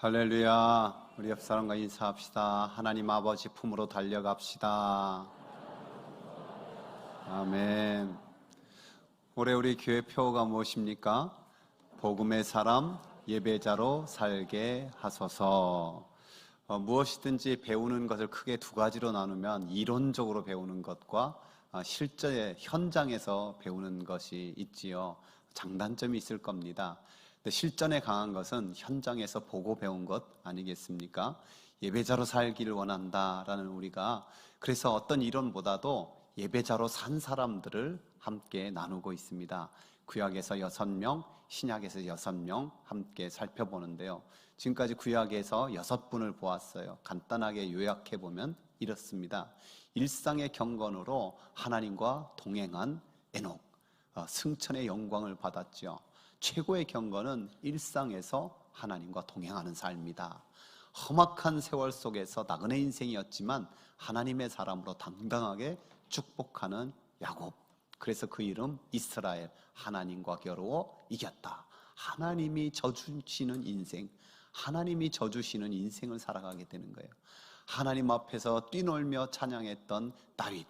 할렐루야. 우리 옆 사람과 인사합시다. 하나님 아버지 품으로 달려갑시다. 아멘. 올해 우리 교회 표어가 무엇입니까? 복음의 사람 예배자로 살게 하소서. 무엇이든지 배우는 것을 크게 두 가지로 나누면 이론적으로 배우는 것과 실제 현장에서 배우는 것이 있지요. 장단점이 있을 겁니다. 근데 실전에 강한 것은 현장에서 보고 배운 것 아니겠습니까? 예배자로 살기를 원한다라는 우리가 그래서 어떤 이론보다도 예배자로 산 사람들을 함께 나누고 있습니다. 구약에서 6명, 신약에서 6명 함께 살펴보는데요. 지금까지 구약에서 6분을 보았어요. 간단하게 요약해보면 이렇습니다. 일상의 경건으로 하나님과 동행한 에녹, 승천의 영광을 받았죠. 최고의 경건은 일상에서 하나님과 동행하는 삶이다. 험악한 세월 속에서 나그네 인생이었지만 하나님의 사람으로 당당하게 축복하는 야곱. 그래서 그 이름 이스라엘, 하나님과 겨루어 이겼다. 하나님이 져주시는 인생, 하나님이 져주시는 인생을 살아가게 되는 거예요. 하나님 앞에서 뛰놀며 찬양했던 다윗,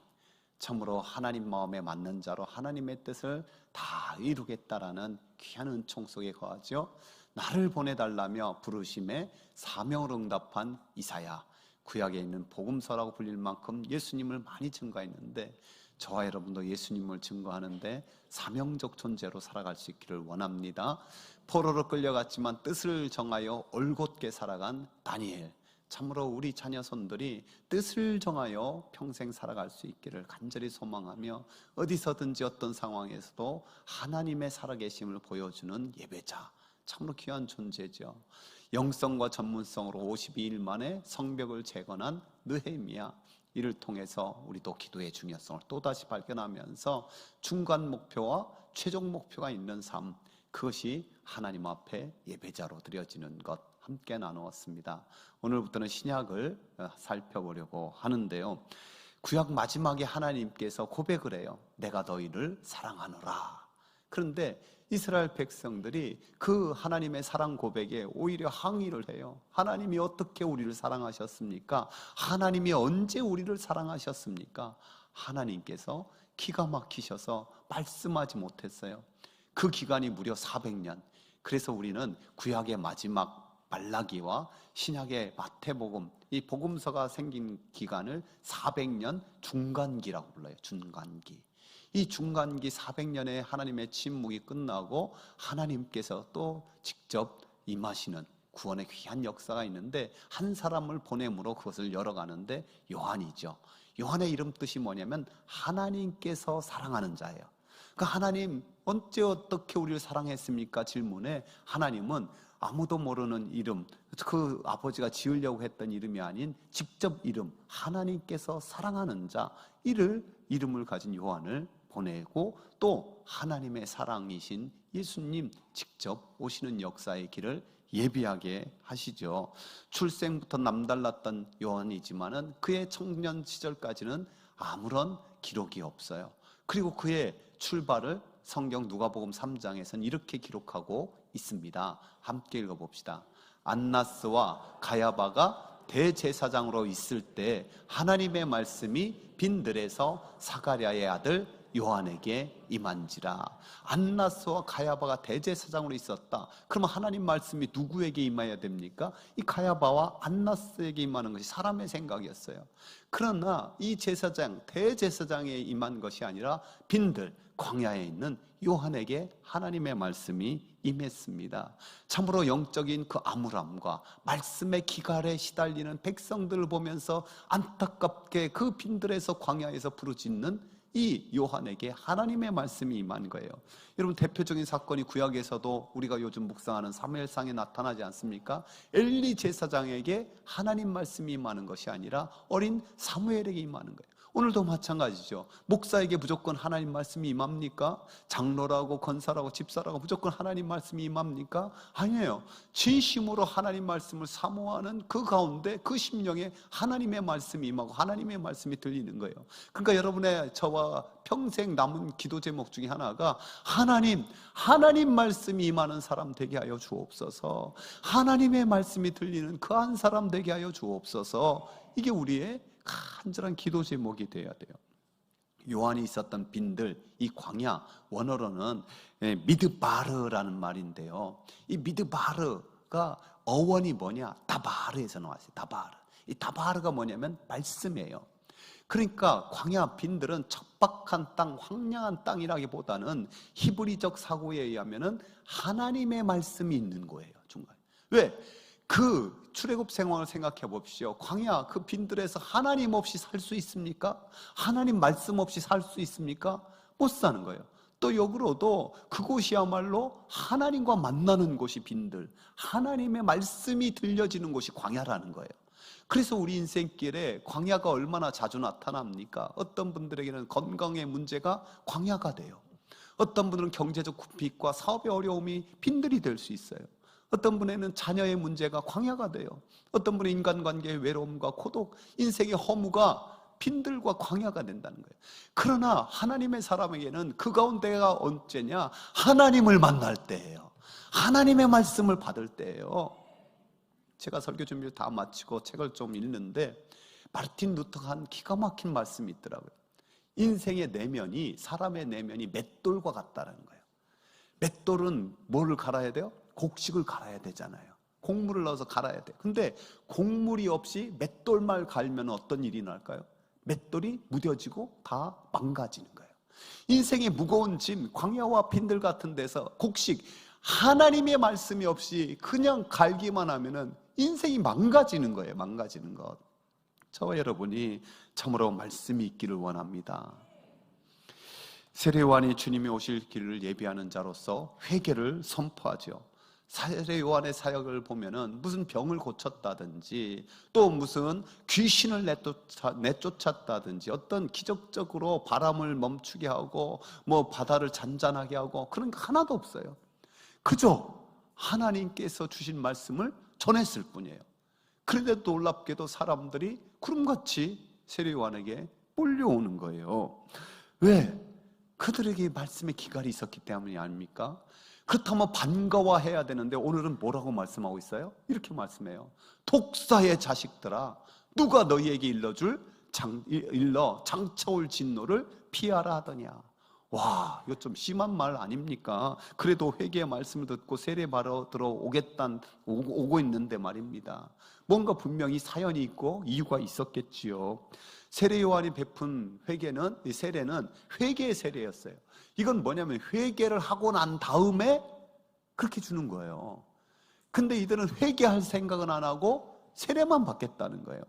참으로 하나님 마음에 맞는 자로 하나님의 뜻을 다 이루겠다라는 귀한 은총 속에 거하죠. 나를 보내달라며 부르심에 사명을 응답한 이사야. 구약에 있는 복음서라고 불릴 만큼 예수님을 많이 증거했는데 저와 여러분도 예수님을 증거하는데 사명적 존재로 살아갈 수 있기를 원합니다. 포로로 끌려갔지만 뜻을 정하여 올곧게 살아간 다니엘. 참으로 우리 자녀손들이 뜻을 정하여 평생 살아갈 수 있기를 간절히 소망하며 어디서든지 어떤 상황에서도 하나님의 살아계심을 보여주는 예배자, 참으로 귀한 존재죠. 영성과 전문성으로 52일 만에 성벽을 재건한 느헤미야, 이를 통해서 우리도 기도의 중요성을 또다시 발견하면서 중간 목표와 최종 목표가 있는 삶, 그것이 하나님 앞에 예배자로 드려지는 것 함께 나누었습니다. 오늘부터는 신약을 살펴보려고 하는데요. 구약 마지막에 하나님께서 고백을 해요. 내가 너희를 사랑하노라. 그런데 이스라엘 백성들이 그 하나님의 사랑 고백에 오히려 항의를 해요. 하나님이 어떻게 우리를 사랑하셨습니까? 하나님이 언제 우리를 사랑하셨습니까? 하나님께서 기가 막히셔서 말씀하지 못했어요. 그 기간이 무려 400년. 그래서 우리는 구약의 마지막 말라기와 신약의 마태복음, 이 복음서가 생긴 기간을 400년 중간기라고 불러요. 중간기. 이 중간기 400년의 하나님의 침묵이 끝나고 하나님께서 또 직접 임하시는 구원의 귀한 역사가 있는데 한 사람을 보냄으로 그것을 열어가는데 요한이죠. 요한의 이름 뜻이 뭐냐면 하나님께서 사랑하는 자예요. 그 하나님 언제 어떻게 우리를 사랑했습니까? 질문에 하나님은 아무도 모르는 이름, 그 아버지가 지으려고 했던 이름이 아닌 직접 이름, 하나님께서 사랑하는 자, 이를 이름을 가진 요한을 보내고 또 하나님의 사랑이신 예수님 직접 오시는 역사의 길을 예비하게 하시죠. 출생부터 남달랐던 요한이지만은 그의 청년 시절까지는 아무런 기록이 없어요. 그리고 그의 출발을 성경 누가복음 3장에서는 이렇게 기록하고 있습니다. 함께 읽어봅시다. 안나스와 가야바가 대제사장으로 있을 때 하나님의 말씀이 빈들에서 사가랴의 아들 요한에게 임한지라. 안나스와 가야바가 대제사장으로 있었다. 그러면 하나님 말씀이 누구에게 임해야 됩니까? 이 가야바와 안나스에게 임하는 것이 사람의 생각이었어요. 그러나 이 제사장, 대제사장에 임한 것이 아니라 빈들, 광야에 있는 요한에게 하나님의 말씀이 임했습니다. 참으로 영적인 그 암울함과 말씀의 기갈에 시달리는 백성들을 보면서 안타깝게 그 빈들에서 광야에서 부르짖는 이 요한에게 하나님의 말씀이 임한 거예요. 여러분, 대표적인 사건이 구약에서도 우리가 요즘 묵상하는 사무엘상에 나타나지 않습니까? 엘리 제사장에게 하나님 말씀이 임하는 것이 아니라 어린 사무엘에게 임하는 거예요. 오늘도 마찬가지죠. 목사에게 무조건 하나님 말씀이 임합니까? 장로라고 권사라고 집사라고 무조건 하나님 말씀이 임합니까? 아니에요. 진심으로 하나님 말씀을 사모하는 그 가운데 그 심령에 하나님의 말씀이 임하고 하나님의 말씀이 들리는 거예요. 그러니까 여러분의 저와 평생 남은 기도 제목 중에 하나가 하나님 말씀이 임하는 사람 되게 하여 주옵소서. 하나님의 말씀이 들리는 그 한 사람 되게 하여 주옵소서. 이게 우리의 간절한 기도 제목이 되어야 돼요. 요한이 있었던 빈들, 이 광야, 원어로는 미드바르라는 말인데요, 이 미드바르가 어원이 뭐냐? 다바르에서 나왔어요. 다바르. 이 다바르가 뭐냐면 말씀이에요. 그러니까 광야 빈들은 척박한 땅, 황량한 땅이라기보다는 히브리적 사고에 의하면은 하나님의 말씀이 있는 거예요, 중간에. 왜? 그 출애굽 생활을 생각해 봅시오. 광야 그 빈들에서 하나님 없이 살 수 있습니까? 하나님 말씀 없이 살 수 있습니까? 못 사는 거예요. 또 역으로도 그곳이야말로 하나님과 만나는 곳이 빈들, 하나님의 말씀이 들려지는 곳이 광야라는 거예요. 그래서 우리 인생길에 광야가 얼마나 자주 나타납니까? 어떤 분들에게는 건강의 문제가 광야가 돼요. 어떤 분들은 경제적 빈과 사업의 어려움이 빈들이 될 수 있어요. 어떤 분에는 자녀의 문제가 광야가 돼요. 어떤 분은 인간관계의 외로움과 고독, 인생의 허무가 빈들과 광야가 된다는 거예요. 그러나 하나님의 사람에게는 그 가운데가 언제냐? 하나님을 만날 때예요. 하나님의 말씀을 받을 때예요. 제가 설교 준비를 다 마치고 책을 좀 읽는데 마르틴 루터가 한 기가 막힌 말씀이 있더라고요. 인생의 내면이, 사람의 내면이 맷돌과 같다는 거예요. 맷돌은 뭐를 갈아야 돼요? 곡식을 갈아야 되잖아요. 곡물을 넣어서 갈아야 돼요. 근데 곡물이 없이 맷돌만 갈면 어떤 일이 날까요? 맷돌이 무뎌지고 다 망가지는 거예요. 인생의 무거운 짐, 광야와 빈들 같은 데서 곡식, 하나님의 말씀이 없이 그냥 갈기만 하면은 인생이 망가지는 거예요. 망가지는 것. 저와 여러분이 참으로 말씀이 있기를 원합니다. 세례요한이 주님이 오실 길을 예비하는 자로서 회개를 선포하죠. 세례요한의 사역을 보면은 무슨 병을 고쳤다든지 또 무슨 귀신을 내쫓았다든지 어떤 기적적으로 바람을 멈추게 하고 뭐 바다를 잔잔하게 하고 그런 게 하나도 없어요. 그저 하나님께서 주신 말씀을 전했을 뿐이에요. 그런데 놀랍게도 사람들이 구름같이 세례요한에게 몰려오는 거예요. 왜? 그들에게 말씀의 기갈이 있었기 때문이 아닙니까? 그렇다면 반가워해야 되는데 오늘은 뭐라고 말씀하고 있어요? 이렇게 말씀해요. 독사의 자식들아, 누가 너희에게 일러 장차올 진노를 피하라 하더냐. 와, 이거 좀 심한 말 아닙니까? 그래도 회개의 말씀을 듣고 세례받아 오고 있는데 말입니다. 뭔가 분명히 사연이 있고 이유가 있었겠지요. 세례 요한이 베푼 세례는 회개의 세례였어요. 이건 뭐냐면 회개를 하고 난 다음에 그렇게 주는 거예요. 근데 이들은 회개할 생각은 안 하고 세례만 받겠다는 거예요.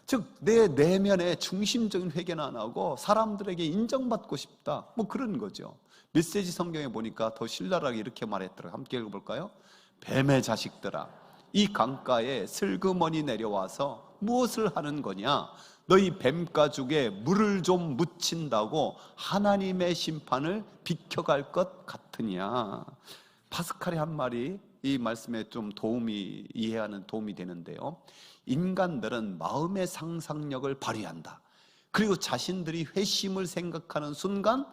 즉 내 내면에 중심적인 회개는 안 하고 사람들에게 인정받고 싶다, 뭐 그런 거죠. 메시지 성경에 보니까 더 신랄하게 이렇게 말했더라고요. 함께 읽어볼까요? 뱀의 자식들아, 이 강가에 슬그머니 내려와서 무엇을 하는 거냐? 너희 뱀가죽에 물을 좀 묻힌다고 하나님의 심판을 비켜갈 것 같으냐. 파스칼의 한 말이 이 말씀에 좀 이해하는 도움이 되는데요. 인간들은 마음의 상상력을 발휘한다. 그리고 자신들이 회심을 생각하는 순간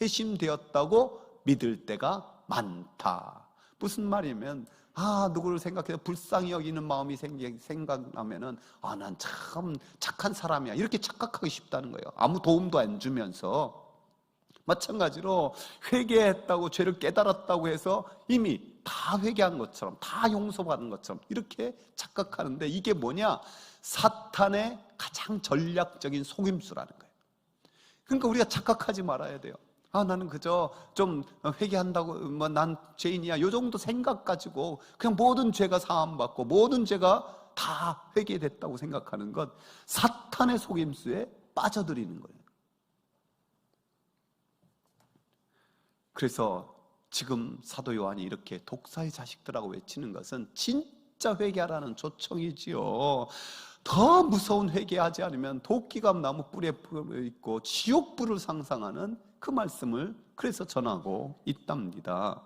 회심되었다고 믿을 때가 많다. 무슨 말이냐면 누구를 생각해서 불쌍히 여기는 마음이 생각나면은 난 참 착한 사람이야, 이렇게 착각하기 쉽다는 거예요. 아무 도움도 안 주면서. 마찬가지로 회개했다고, 죄를 깨달았다고 해서 이미 다 회개한 것처럼, 다 용서받은 것처럼 이렇게 착각하는데, 이게 뭐냐? 사탄의 가장 전략적인 속임수라는 거예요. 그러니까 우리가 착각하지 말아야 돼요. 나는 그저 좀 회개한다고, 난 죄인이야, 요 정도 생각 가지고 그냥 모든 죄가 사함받고 모든 죄가 다 회개됐다고 생각하는 것, 사탄의 속임수에 빠져들이는 거예요. 그래서 지금 사도 요한이 이렇게 독사의 자식들하고 외치는 것은 진짜 회개하라는 초청이지요. 더 무서운 회개하지 않으면 도끼가 나무 뿔에 있고 지옥불을 상상하는 그 말씀을 그래서 전하고 있답니다.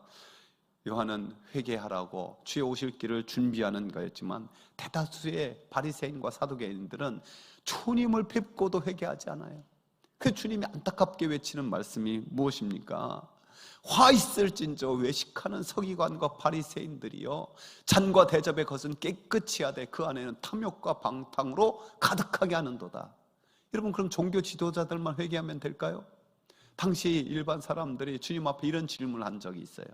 요한은 회개하라고 주의 오실 길을 준비하는 거였지만 대다수의 바리새인과 사두개인들은 주님을 뵙고도 회개하지 않아요. 그 주님이 안타깝게 외치는 말씀이 무엇입니까? 화 있을진저 외식하는 서기관과 바리새인들이여, 잔과 대접의 것은 깨끗이 하되 그 안에는 탐욕과 방탕으로 가득하게 하는도다. 여러분, 그럼 종교 지도자들만 회개하면 될까요? 당시 일반 사람들이 주님 앞에 이런 질문을 한 적이 있어요.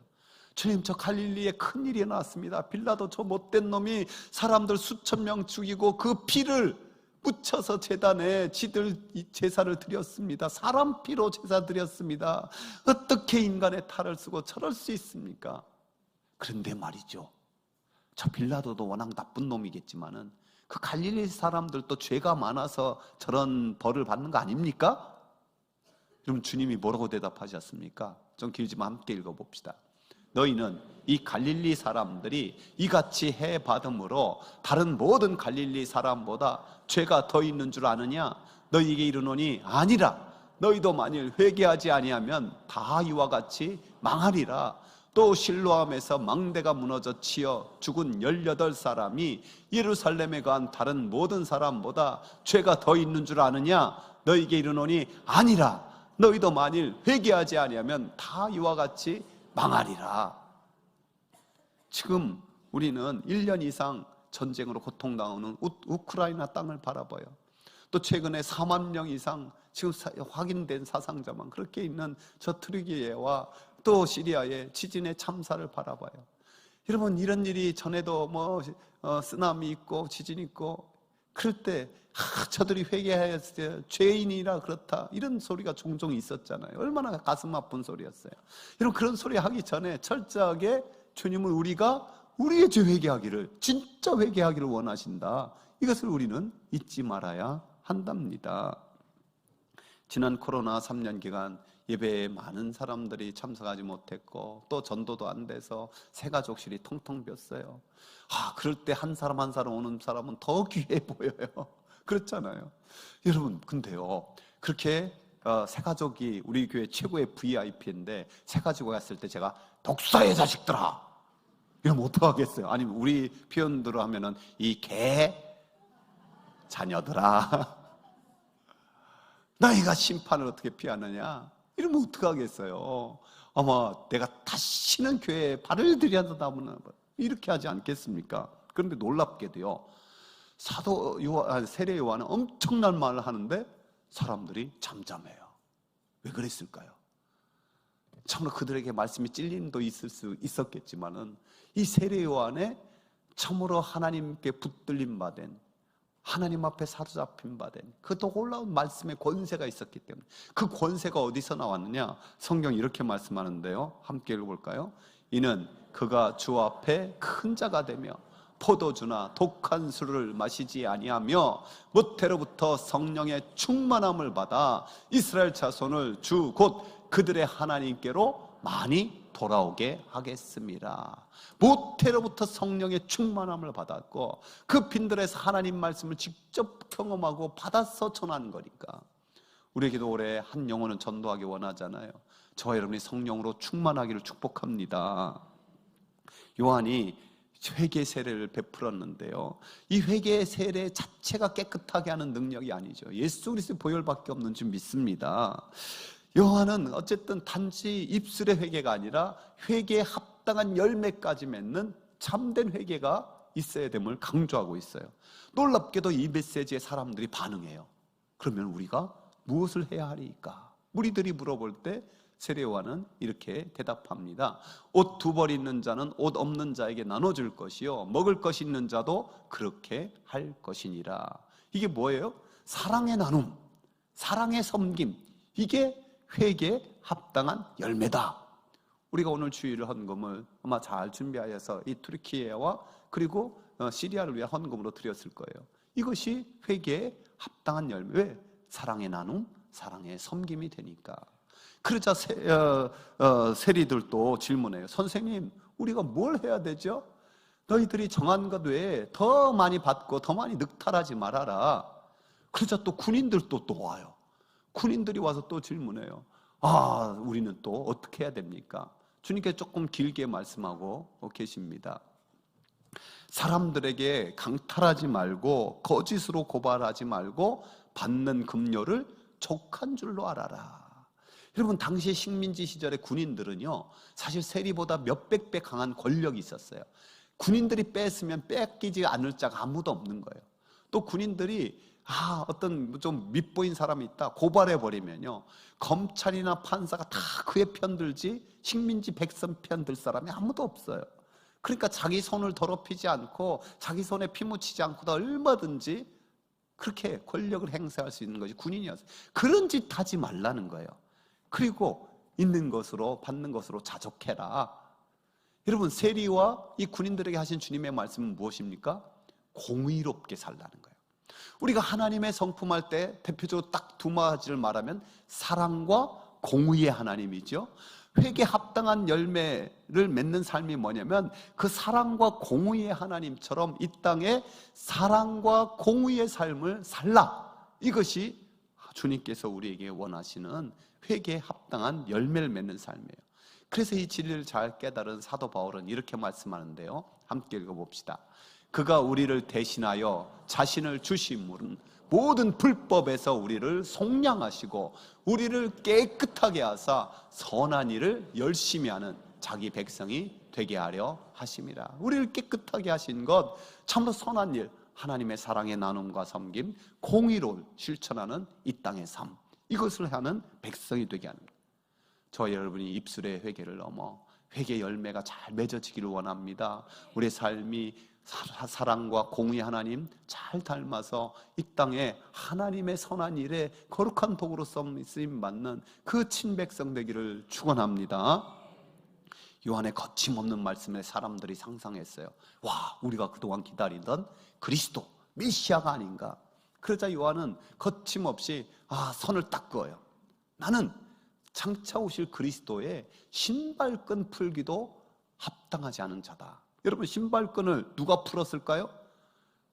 주님, 저 갈릴리에 큰일이 일어났습니다. 빌라도 저 못된 놈이 사람들 수천 명 죽이고 그 피를 묻혀서 제단에 지들 제사를 드렸습니다. 사람 피로 제사 드렸습니다. 어떻게 인간의 탈을 쓰고 저럴 수 있습니까? 그런데 말이죠, 저 빌라도도 워낙 나쁜 놈이겠지만은 그 갈릴리 사람들도 죄가 많아서 저런 벌을 받는 거 아닙니까? 그럼 주님이 뭐라고 대답하셨습니까? 좀 길지만 함께 읽어봅시다. 너희는 이 갈릴리 사람들이 이같이 해받음으로 다른 모든 갈릴리 사람보다 죄가 더 있는 줄 아느냐? 너희에게 이르노니 아니라. 너희도 만일 회개하지 아니하면 다 이와 같이 망하리라. 또 실로암에서 망대가 무너져 치여 죽은 18사람이 예루살렘에 간 다른 모든 사람보다 죄가 더 있는 줄 아느냐? 너희에게 이르노니 아니라. 너희도 만일 회개하지 아니하면 다 이와 같이 망하리라. 지금 우리는 1년 이상 전쟁으로 고통당하는 우크라이나 땅을 바라봐요. 또 최근에 4만 명 이상 지금 확인된 사상자만 그렇게 있는 저 트르키예와 또 시리아의 지진의 참사를 바라봐요. 여러분, 이런 일이 전에도 쓰나미 있고 지진 있고 그럴 때 저들이 회개하였어요, 죄인이라 그렇다, 이런 소리가 종종 있었잖아요. 얼마나 가슴 아픈 소리였어요. 여러분, 그런 소리 하기 전에 철저하게 주님은 우리가 우리의 죄 회개하기를, 진짜 회개하기를 원하신다, 이것을 우리는 잊지 말아야 한답니다. 지난 코로나 3년 기간 예배에 많은 사람들이 참석하지 못했고 또 전도도 안 돼서 새가족실이 텅텅 비었어요. 그럴 때 한 사람 한 사람 오는 사람은 더 귀해 보여요. 그렇잖아요. 여러분, 근데요, 그렇게 새가족이 우리 교회 최고의 VIP인데 새가족이 왔을 때 제가 독사의 자식들아 이러면 어떡하겠어요? 아니면 우리 표현대로 하면은 이 개 자녀들아 너희가 심판을 어떻게 피하느냐, 이러면 어떡하겠어요? 아마 내가 다시는 교회에 발을 들여다보는 이렇게 하지 않겠습니까? 그런데 놀랍게도요, 세례 요한은 엄청난 말을 하는데 사람들이 잠잠해요. 왜 그랬을까요? 참으로 그들에게 말씀이 찔림도 도 있을 수 있었겠지만은 이 세례 요한에 참으로 하나님께 붙들림 받은, 하나님 앞에 사로잡힌 받은 그 놀라운 말씀의 권세가 있었기 때문에, 그 권세가 어디서 나왔느냐? 성경이 이렇게 말씀하는데요, 함께 읽어볼까요? 이는 그가 주 앞에 큰 자가 되며 포도주나 독한 술을 마시지 아니하며 모태로부터 성령의 충만함을 받아 이스라엘 자손을 주 곧 그들의 하나님께로 많이 돌아오게 하겠습니다. 모태로부터 성령의 충만함을 받았고 그 빈들에서 하나님 말씀을 직접 경험하고 받아서 전하는 거니까 우리에게도 올해 한 영혼은 전도하기 원하잖아요. 저와 여러분이 성령으로 충만하기를 축복합니다. 요한이 회개 세례를 베풀었는데요, 이 회개 세례 자체가 깨끗하게 하는 능력이 아니죠. 예수 그리스도의 보혈밖에 없는 줄 믿습니다. 요한은 어쨌든 단지 입술의 회개가 아니라 회개에 합당한 열매까지 맺는 참된 회개가 있어야 됨을 강조하고 있어요. 놀랍게도 이 메시지에 사람들이 반응해요. 그러면 우리가 무엇을 해야 하리까? 무리들이 물어볼 때 세례 요한은 이렇게 대답합니다. 옷 2벌 있는 자는 옷 없는 자에게 나눠줄 것이요 먹을 것이 있는 자도 그렇게 할 것이니라. 이게 뭐예요? 사랑의 나눔, 사랑의 섬김, 이게 회개에 합당한 열매다. 우리가 오늘 주일을 헌금을 아마 잘 준비하여서 이 투르키예와 그리고 시리아를 위한 헌금으로 드렸을 거예요. 이것이 회개에 합당한 열매. 왜? 사랑의 나눔, 사랑의 섬김이 되니까. 그러자 세리들도 질문해요. 선생님, 우리가 뭘 해야 되죠? 너희들이 정한 것 외에 더 많이 받고 더 많이 늑탈하지 말아라. 그러자 또 군인들도 또 와요. 군인들이 와서 또 질문해요. 우리는 또 어떻게 해야 됩니까? 주님께서 조금 길게 말씀하고 계십니다. 사람들에게 강탈하지 말고 거짓으로 고발하지 말고 받는 급료를 족한 줄로 알아라. 여러분, 당시 식민지 시절의 군인들은요, 사실 세리보다 몇백 배 강한 권력이 있었어요. 군인들이 뺐으면 뺏기지 않을 자가 아무도 없는 거예요. 또 군인들이 어떤 좀 밉보인 사람이 있다 고발해버리면요, 검찰이나 판사가 다 그의 편 들지 식민지 백성 편 들 사람이 아무도 없어요. 그러니까 자기 손을 더럽히지 않고 자기 손에 피 묻히지 않고도 얼마든지 그렇게 권력을 행사할 수 있는 것이 군인이었어요. 그런 짓 하지 말라는 거예요. 그리고 있는 것으로 받는 것으로 자족해라. 여러분, 세리와 이 군인들에게 하신 주님의 말씀은 무엇입니까? 공의롭게 살라는 거예요. 우리가 하나님의 성품할 때 대표적으로 딱 두 가지를 말하면 사랑과 공의의 하나님이죠. 회개 합당한 열매를 맺는 삶이 뭐냐면 그 사랑과 공의의 하나님처럼 이 땅에 사랑과 공의의 삶을 살라. 이것이 주님께서 우리에게 원하시는 회개에 합당한 열매를 맺는 삶이에요. 그래서 이 진리를 잘 깨달은 사도 바울은 이렇게 말씀하는데요, 함께 읽어봅시다. 그가 우리를 대신하여 자신을 주심은 모든 불법에서 우리를 속량하시고 우리를 깨끗하게 하사 선한 일을 열심히 하는 자기 백성이 되게 하려 하심이라. 우리를 깨끗하게 하신 것, 참으로 선한 일, 하나님의 사랑의 나눔과 섬김, 공의를 실천하는 이 땅의 삶, 이것을 하는 백성이 되게 하는 거예요. 저 여러분이 입술의 회개를 넘어 회개 열매가 잘 맺어지기를 원합니다. 우리의 삶이 사랑과 공의 하나님 잘 닮아서 이 땅에 하나님의 선한 일에 거룩한 도구로 쓰임받는 그 친백성 되기를 축원합니다. 요한의 거침없는 말씀에 사람들이 상상했어요. 우리가 그동안 기다리던 그리스도 메시아가 아닌가. 그러자 요한은 거침없이 선을 딱 그어요. 나는 장차 오실 그리스도의 신발끈 풀기도 합당하지 않은 자다. 여러분, 신발끈을 누가 풀었을까요?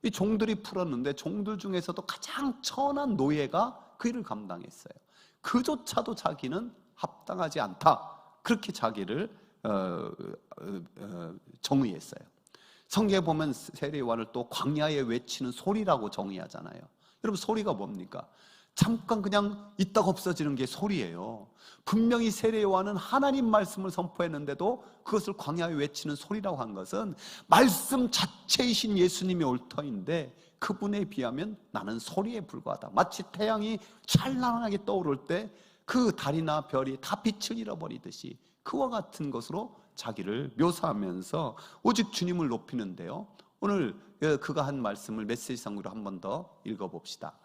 이 종들이 풀었는데 종들 중에서도 가장 천한 노예가 그 일을 감당했어요. 그조차도 자기는 합당하지 않다, 그렇게 자기를 정의했어요. 성경에 보면 세례요한을 또 광야에 외치는 소리라고 정의하잖아요. 여러분, 소리가 뭡니까? 잠깐 그냥 있다가 없어지는 게 소리예요. 분명히 세례요한은 하나님 말씀을 선포했는데도 그것을 광야에 외치는 소리라고 한 것은 말씀 자체이신 예수님이 올 터인데 그분에 비하면 나는 소리에 불과하다. 마치 태양이 찬란하게 떠오를 때 그 달이나 별이 다 빛을 잃어버리듯이 그와 같은 것으로 자기를 묘사하면서 오직 주님을 높이는데요, 오늘 그가 한 말씀을 메시지상으로 한 번 더 읽어봅시다.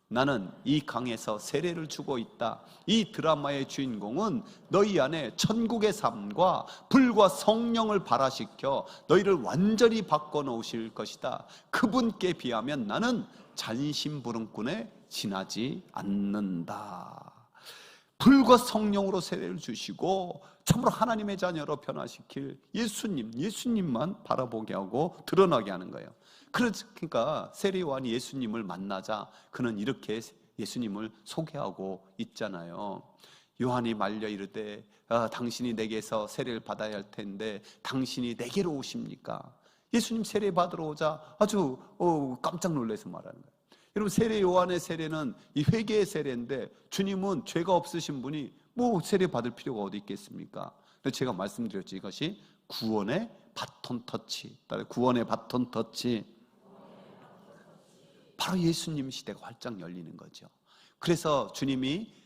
나는 이 강에서 세례를 주고 있다. 이 드라마의 주인공은 너희 안에 천국의 삶과 불과 성령을 발화시켜 너희를 완전히 바꿔놓으실 것이다. 그분께 비하면 나는 잔심부름꾼에 지나지 않는다. 불과 성령으로 세례를 주시고 참으로 하나님의 자녀로 변화시킬 예수님만 바라보게 하고 드러나게 하는 거예요. 그러니까 세례요한이 예수님을 만나자 그는 이렇게 예수님을 소개하고 있잖아요. 요한이 말려 이르되 당신이 내게서 세례를 받아야 할 텐데 당신이 내게로 오십니까? 예수님 세례 받으러 오자 아주 깜짝 놀라서 말하는 거예요. 여러분, 세례 요한의 세례는 이 회개의 세례인데 주님은 죄가 없으신 분이 세례 받을 필요가 어디 있겠습니까? 근데 제가 말씀드렸죠. 이것이 구원의 바톤 터치. 구원의 바톤 터치. 바로 예수님 시대가 활짝 열리는 거죠. 그래서 주님이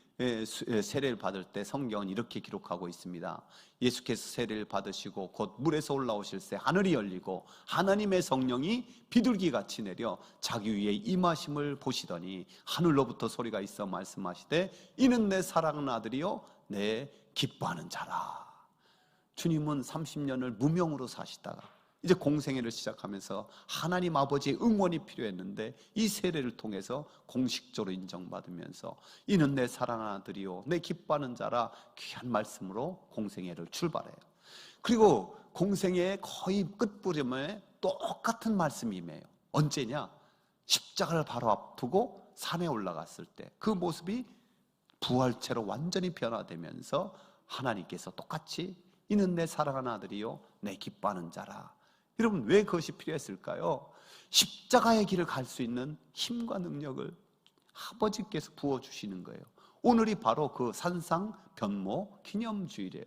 세례를 받을 때 성경은 이렇게 기록하고 있습니다. 예수께서 세례를 받으시고 곧 물에서 올라오실 때 하늘이 열리고 하나님의 성령이 비둘기같이 내려 자기 위에 임하심을 보시더니 하늘로부터 소리가 있어 말씀하시되 이는 내 사랑하는 아들이요 내 기뻐하는 자라. 주님은 30년을 무명으로 사시다가 이제 공생애를 시작하면서 하나님 아버지의 응원이 필요했는데 이 세례를 통해서 공식적으로 인정받으면서 이는 내 사랑하는 아들이요 내 기뻐하는 자라 귀한 말씀으로 공생애를 출발해요. 그리고 공생애의 거의 끝부분에 똑같은 말씀이 임해요. 언제냐? 십자가를 바로 앞두고 산에 올라갔을 때 그 모습이 부활체로 완전히 변화되면서 하나님께서 똑같이 이는 내 사랑하는 아들이요 내 기뻐하는 자라. 여러분, 왜 그것이 필요했을까요? 십자가의 길을 갈 수 있는 힘과 능력을 아버지께서 부어주시는 거예요. 오늘이 바로 그 산상 변모 기념주일이에요.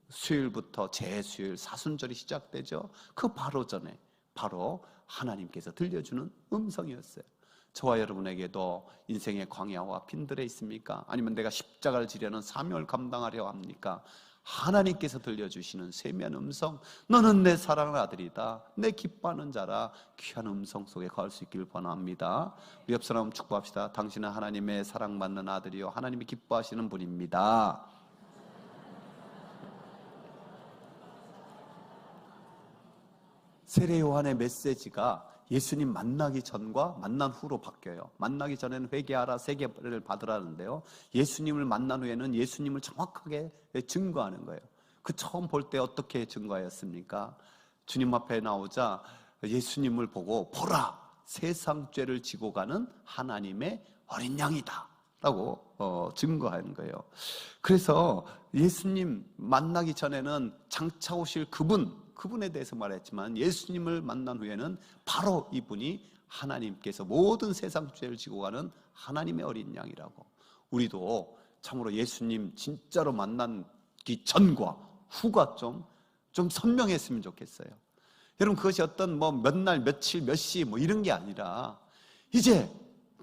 수요일부터 제수요일 사순절이 시작되죠. 그 바로 전에 바로 하나님께서 들려주는 음성이었어요. 저와 여러분에게도 인생의 광야와 빈들에 있습니까? 아니면 내가 십자가를 지려는 사명을 감당하려 합니까? 하나님께서 들려주시는 세미한 음성, 너는 내 사랑하는 아들이다, 내 기뻐하는 자라, 귀한 음성 속에 거할 수 있기를 원합니다. 우리 옆 사람 축복합시다. 당신은 하나님의 사랑받는 아들이요 하나님이 기뻐하시는 분입니다. 세례 요한의 메시지가 예수님 만나기 전과 만난 후로 바뀌어요. 만나기 전에는 회개하라, 세례를 받으라는데요, 예수님을 만난 후에는 예수님을 정확하게 증거하는 거예요. 그 처음 볼 때 어떻게 증거하였습니까? 주님 앞에 나오자 예수님을 보고 보라, 세상 죄를 지고 가는 하나님의 어린 양이다 라고 증거하는 거예요. 그래서 예수님 만나기 전에는 장차 오실 그분에 대해서 말했지만, 예수님을 만난 후에는 바로 이분이 하나님께서 모든 세상 죄를 지고 가는 하나님의 어린 양이라고. 우리도 참으로 예수님 진짜로 만나기 전과 후가 좀 선명했으면 좋겠어요. 여러분, 그것이 어떤 몇 날, 며칠, 몇 시 이런 게 아니라 이제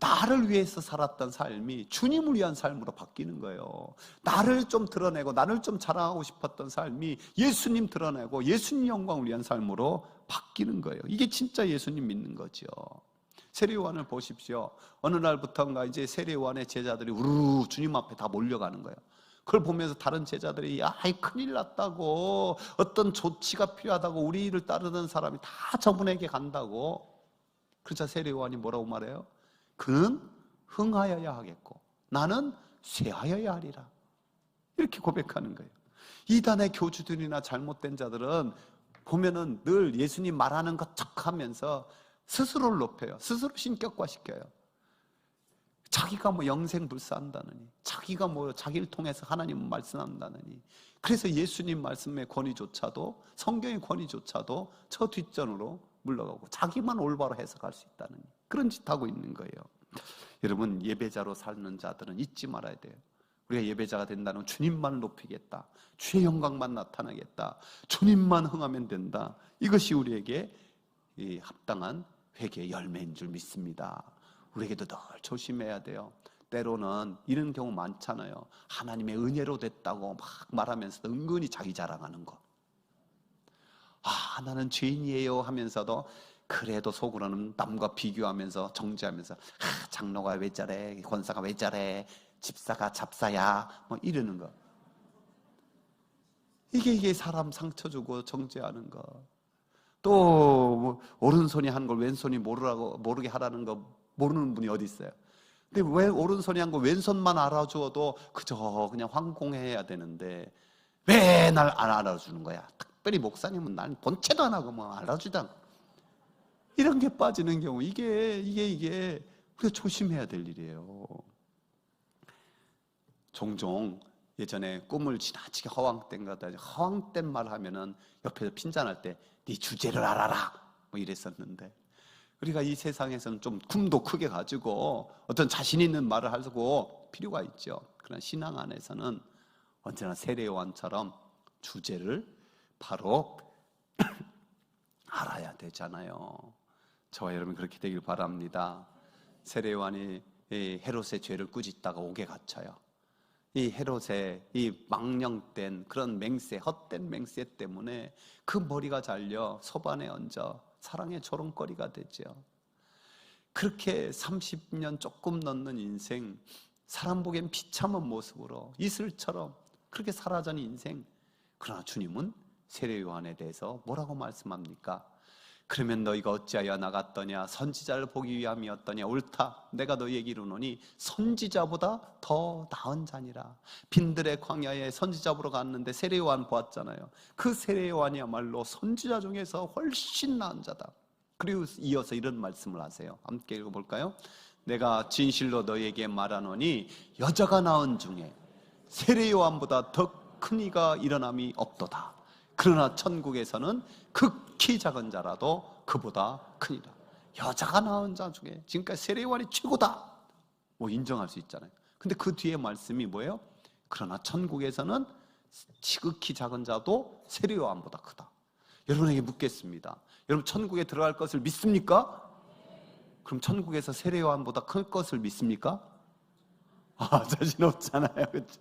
나를 위해서 살았던 삶이 주님을 위한 삶으로 바뀌는 거예요. 나를 좀 드러내고 나를 좀 자랑하고 싶었던 삶이 예수님 드러내고 예수님 영광을 위한 삶으로 바뀌는 거예요. 이게 진짜 예수님 믿는 거죠. 세례요한을 보십시오. 어느 날부터인가 이제 세례요한의 제자들이 우르르 주님 앞에 다 몰려가는 거예요. 그걸 보면서 다른 제자들이 큰일 났다고, 어떤 조치가 필요하다고, 우리를 따르는 사람이 다 저분에게 간다고. 그러자 세례요한이 뭐라고 말해요? 그는 흥하여야 하겠고 나는 쇠하여야 하리라, 이렇게 고백하는 거예요. 이단의 교주들이나 잘못된 자들은 보면은 늘 예수님 말하는 것 척하면서 스스로를 높여요. 스스로 신격화시켜요. 자기가 영생불사한다느니, 자기가 자기를 통해서 하나님을 말씀한다느니, 그래서 예수님 말씀의 권위조차도, 성경의 권위조차도 저 뒷전으로 물러가고 자기만 올바로 해석할 수 있다는 그런 짓 하고 있는 거예요. 여러분, 예배자로 사는 자들은 잊지 말아야 돼요. 우리가 예배자가 된다는 주님만 높이겠다, 주의 영광만 나타나겠다, 주님만 흥하면 된다, 이것이 우리에게 이 합당한 회개의 열매인 줄 믿습니다. 우리에게도 늘 조심해야 돼요. 때로는 이런 경우 많잖아요. 하나님의 은혜로 됐다고 막 말하면서도 은근히 자기 자랑하는 거. 나는 죄인이에요 하면서도 그래도 속으로는 남과 비교하면서 정죄하면서 장로가 왜 저래, 권사가 왜 저래, 집사가 잡사야, 이러는 거. 이게 사람 상처 주고 정죄하는 거. 또 오른손이 한 걸 왼손이 모르게 하라는 거 모르는 분이 어디 있어요? 근데 왜 오른손이 한 거 왼손만 알아주어도 그저 그냥 황공해야 되는데 왜 날 안 알아주는 거야? 특별히 목사님은 난 본체도 안 하고 알아주다 않고. 이런 게 빠지는 경우, 이게 우리가 조심해야 될 일이에요. 종종 예전에 꿈을 지나치게 허황된 거다, 허황된 말 하면은 옆에서 핀잔할 때 네 주제를 알아라 이랬었는데, 우리가 이 세상에서는 좀 꿈도 크게 가지고 어떤 자신 있는 말을 하고 필요가 있죠. 그러나 신앙 안에서는 언제나 세례요한처럼 주제를 바로 알아야 되잖아요. 저와 여러분 그렇게 되길 바랍니다. 세례요한이 헤롯의 죄를 꾸짖다가 옥에 갇혀요. 이 헤롯의 이 망령된 그런 맹세, 헛된 맹세 때문에 그 머리가 잘려 소반에 얹어 사랑의 조롱거리가 되죠. 그렇게 30년 조금 넘는 인생, 사람 보기엔 비참한 모습으로 이슬처럼 그렇게 사라진 인생. 그러나 주님은 세례요한에 대해서 뭐라고 말씀합니까? 그러면 너희가 어찌하여 나갔더냐? 선지자를 보기 위함이었더냐? 옳다. 내가 너희에게 이르노니 선지자보다 더 나은 자니라. 빈들의 광야에 선지자 보러 갔는데 세례 요한 보았잖아요. 그 세례 요한이야말로 선지자 중에서 훨씬 나은 자다. 그리고 이어서 이런 말씀을 하세요. 함께 읽어볼까요? 내가 진실로 너희에게 말하노니 여자가 낳은 중에 세례 요한보다 더 큰 이가 일어남이 없도다. 그러나 천국에서는 극히 작은 자라도 그보다 크니라. 여자가 낳은 자 중에 지금까지 세례 요한이 최고다, 뭐 인정할 수 있잖아요. 근데 그 뒤에 말씀이 뭐예요? 그러나 천국에서는 지극히 작은 자도 세례 요한보다 크다. 여러분에게 묻겠습니다. 여러분 천국에 들어갈 것을 믿습니까? 그럼 천국에서 세례 요한보다 클 것을 믿습니까? 자신 없잖아요. 그렇죠?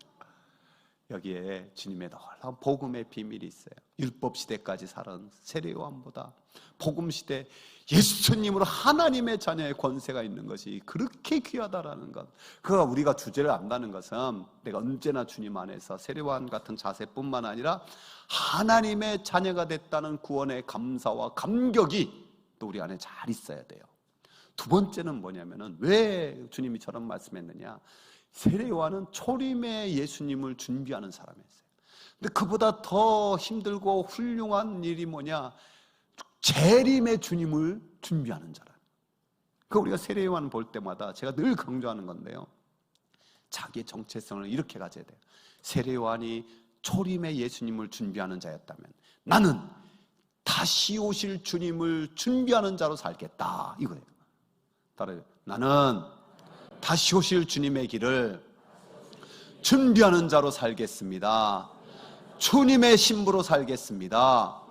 여기에 주님의 놀라운 복음의 비밀이 있어요. 율법 시대까지 살은 세례 요한보다 복음 시대 예수님으로 하나님의 자녀의 권세가 있는 것이 그렇게 귀하다라는 것. 그가 우리가 주제를 안다는 것은 내가 언제나 주님 안에서 세례 요한 같은 자세뿐만 아니라 하나님의 자녀가 됐다는 구원의 감사와 감격이 또 우리 안에 잘 있어야 돼요. 두 번째는 뭐냐면은 왜 주님이 저런 말씀했느냐? 세례 요한은 초림의 예수님을 준비하는 사람이었어요. 근데 그보다 더 힘들고 훌륭한 일이 뭐냐? 재림의 주님을 준비하는 사람. 그 우리가 세례 요한 볼 때마다 제가 늘 강조하는 건데요. 자기의 정체성을 이렇게 가져야 돼요. 세례 요한이 초림의 예수님을 준비하는 자였다면 나는 다시 오실 주님을 준비하는 자로 살겠다, 이거예요. 따라요. 나는 다시 오실 주님의 길을 준비하는 자로 살겠습니다. 주님의 신부로 살겠습니다.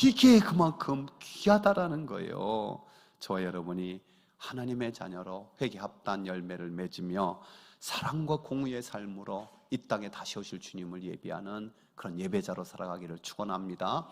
이게 그만큼 귀하다라는 거예요. 저와 여러분이 하나님의 자녀로 회개 합단 열매를 맺으며 사랑과 공의의 삶으로 이 땅에 다시 오실 주님을 예비하는 그런 예배자로 살아가기를 축원합니다.